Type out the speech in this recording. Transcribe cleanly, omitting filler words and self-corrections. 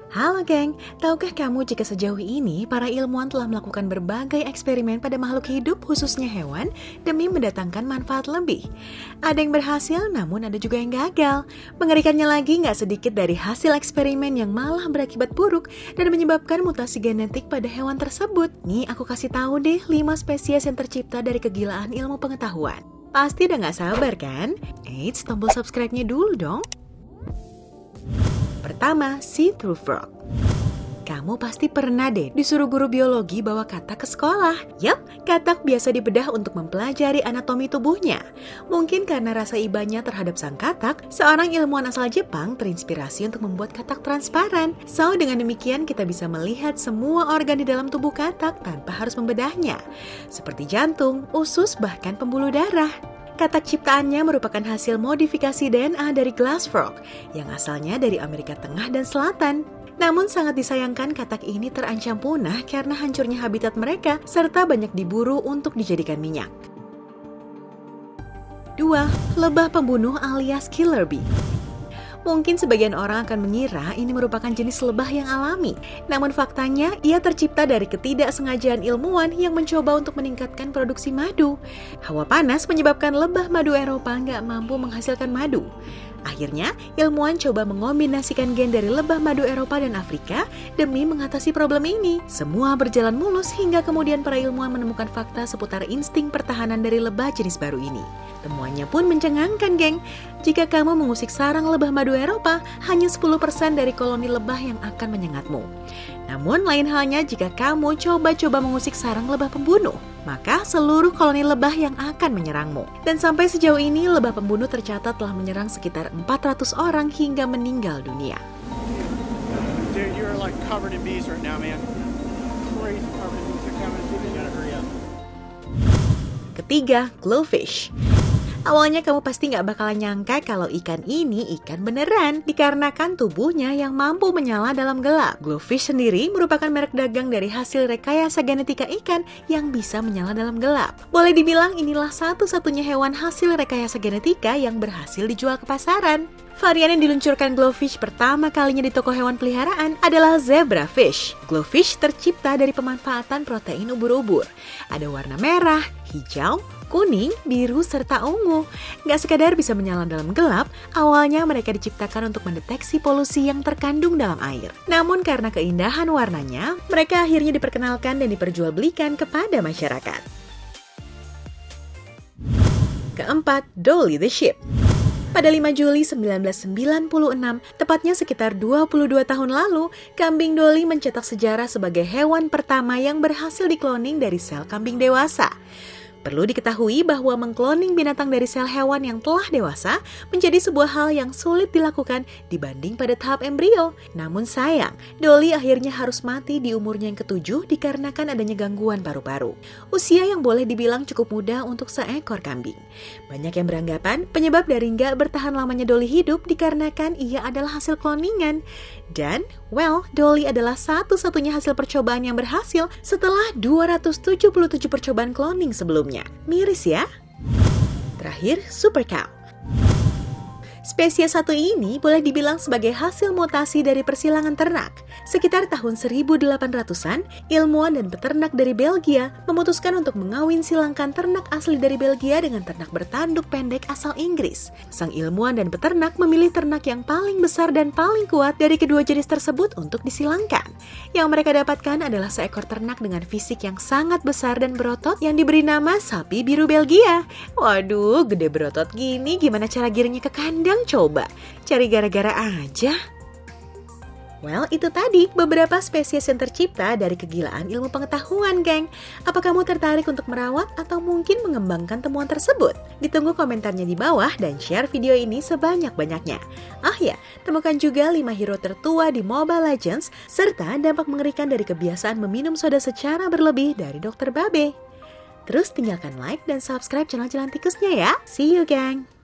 Halo geng, tahukah kamu jika sejauh ini para ilmuwan telah melakukan berbagai eksperimen pada makhluk hidup khususnya hewan demi mendatangkan manfaat lebih? Ada yang berhasil namun ada juga yang gagal. Mengerikannya lagi nggak sedikit dari hasil eksperimen yang malah berakibat buruk dan menyebabkan mutasi genetik pada hewan tersebut. Nih aku kasih tahu deh 5 spesies yang tercipta dari kegilaan ilmu pengetahuan. Pasti udah nggak sabar kan? Eits, tombol subscribe-nya dulu dong. Pertama, see-through frog. Kamu pasti pernah deh disuruh guru biologi bawa katak ke sekolah. Yap, katak biasa dibedah untuk mempelajari anatomi tubuhnya. Mungkin karena rasa ibanya terhadap sang katak, seorang ilmuwan asal Jepang terinspirasi untuk membuat katak transparan. So, dengan demikian kita bisa melihat semua organ di dalam tubuh katak tanpa harus membedahnya. Seperti jantung, usus, bahkan pembuluh darah. Katak ciptaannya merupakan hasil modifikasi DNA dari glass frog yang asalnya dari Amerika Tengah dan Selatan. Namun sangat disayangkan katak ini terancam punah karena hancurnya habitat mereka serta banyak diburu untuk dijadikan minyak. 2. Lebah pembunuh alias killer bee. Mungkin sebagian orang akan mengira ini merupakan jenis lebah yang alami. Namun faktanya, ia tercipta dari ketidaksengajaan ilmuwan yang mencoba untuk meningkatkan produksi madu. Hawa panas menyebabkan lebah madu Eropa nggak mampu menghasilkan madu. Akhirnya, ilmuwan coba mengombinasikan gen dari lebah madu Eropa dan Afrika demi mengatasi problem ini. Semua berjalan mulus hingga kemudian para ilmuwan menemukan fakta seputar insting pertahanan dari lebah jenis baru ini. Temuannya pun mencengangkan, geng. Jika kamu mengusik sarang lebah madu Eropa, hanya 10% dari koloni lebah yang akan menyengatmu. Namun lain halnya jika kamu coba-coba mengusik sarang lebah pembunuh, maka seluruh koloni lebah yang akan menyerangmu. Dan sampai sejauh ini, lebah pembunuh tercatat telah menyerang sekitar 400 orang hingga meninggal dunia. Dude, you're like covered in bees right now, man. Crazy covered in bees. They're coming. You gotta hurry up. Ketiga, glowfish. Awalnya kamu pasti nggak bakalan nyangka kalau ikan ini ikan beneran, dikarenakan tubuhnya yang mampu menyala dalam gelap. Glowfish sendiri merupakan merek dagang dari hasil rekayasa genetika ikan yang bisa menyala dalam gelap. Boleh dibilang inilah satu-satunya hewan hasil rekayasa genetika yang berhasil dijual ke pasaran. Varian yang diluncurkan glowfish pertama kalinya di toko hewan peliharaan adalah zebrafish. Glowfish tercipta dari pemanfaatan protein ubur-ubur. Ada warna merah, hijau, kuning, biru, serta ungu. Nggak sekadar bisa menyala dalam gelap, awalnya mereka diciptakan untuk mendeteksi polusi yang terkandung dalam air. Namun karena keindahan warnanya, mereka akhirnya diperkenalkan dan diperjualbelikan kepada masyarakat. Keempat, Dolly the sheep. Pada 5 Juli 1996, tepatnya sekitar 22 tahun lalu, kambing Dolly mencetak sejarah sebagai hewan pertama yang berhasil dikloning dari sel kambing dewasa. Perlu diketahui bahwa mengkloning binatang dari sel hewan yang telah dewasa menjadi sebuah hal yang sulit dilakukan dibanding pada tahap embrio. Namun sayang, Dolly akhirnya harus mati di umurnya yang ke-7 dikarenakan adanya gangguan paru-paru. Usia yang boleh dibilang cukup muda untuk seekor kambing. Banyak yang beranggapan penyebab dari nggak bertahan lamanya Dolly hidup dikarenakan ia adalah hasil kloningan. Dan, Dolly adalah satu-satunya hasil percobaan yang berhasil setelah 277 percobaan kloning sebelumnya. Miris ya? Terakhir, super cow. Spesies satu ini boleh dibilang sebagai hasil mutasi dari persilangan ternak. Sekitar tahun 1800-an, ilmuwan dan peternak dari Belgia memutuskan untuk mengawin silangkan ternak asli dari Belgia dengan ternak bertanduk pendek asal Inggris. Sang ilmuwan dan peternak memilih ternak yang paling besar dan paling kuat dari kedua jenis tersebut untuk disilangkan. Yang mereka dapatkan adalah seekor ternak dengan fisik yang sangat besar dan berotot yang diberi nama sapi biru Belgia. Waduh, gede berotot gini, gimana cara giringnya ke kandang? Coba, cari gara-gara aja. Itu tadi beberapa spesies yang tercipta dari kegilaan ilmu pengetahuan, geng. Apa kamu tertarik untuk merawat atau mungkin mengembangkan temuan tersebut? Ditunggu komentarnya di bawah dan share video ini sebanyak-banyaknya. Temukan juga 5 hero tertua di Mobile Legends, serta dampak mengerikan dari kebiasaan meminum soda secara berlebih dari Dr. Babe. Terus tinggalkan like dan subscribe channel Jalan Tikusnya ya. See you, geng!